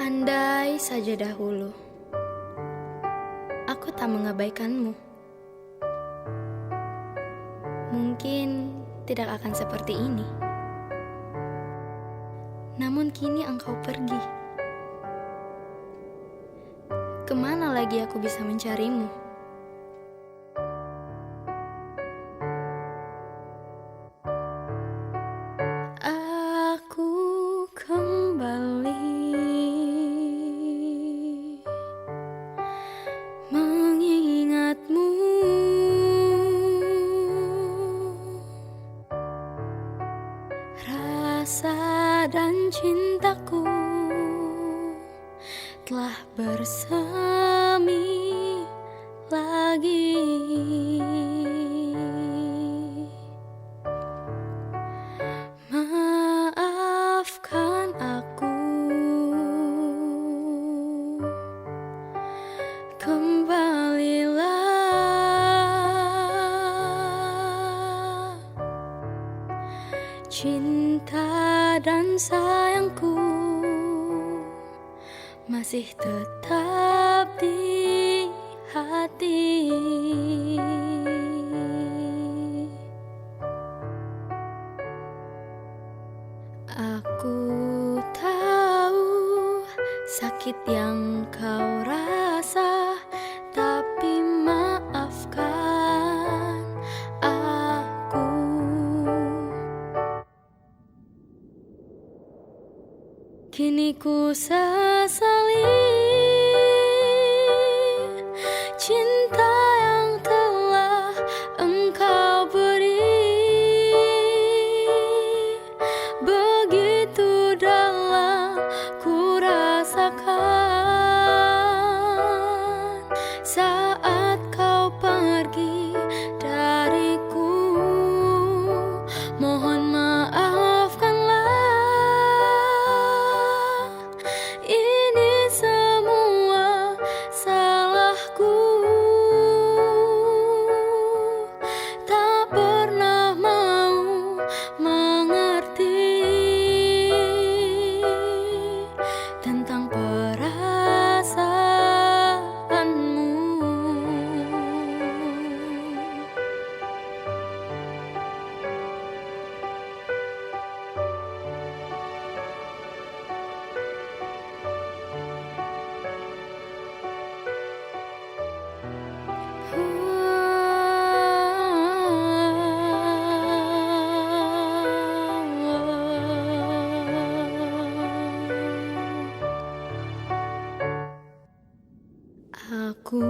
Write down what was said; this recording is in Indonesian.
Andai saja dahulu aku tak mengabaikanmu, mungkin tidak akan seperti ini. Namun kini engkau pergi. Kemana lagi aku bisa mencarimu? Aku kembali mengingatmu, rasa dan cintaku telah bersemi lagi. Maafkan aku, kembalilah. Cinta dan sayangku masih tetap di hati. Aku tahu sakit yang kau rasa, tapi maafkan aku. Kini ku sesali cinta yang telah engkau beri. Begitu dalam ku rasakan saat kau pergi dariku. Mohon maafkanlah, ini semua salahku. Tak pernah mau mengerti tentang perasaanmu. Aku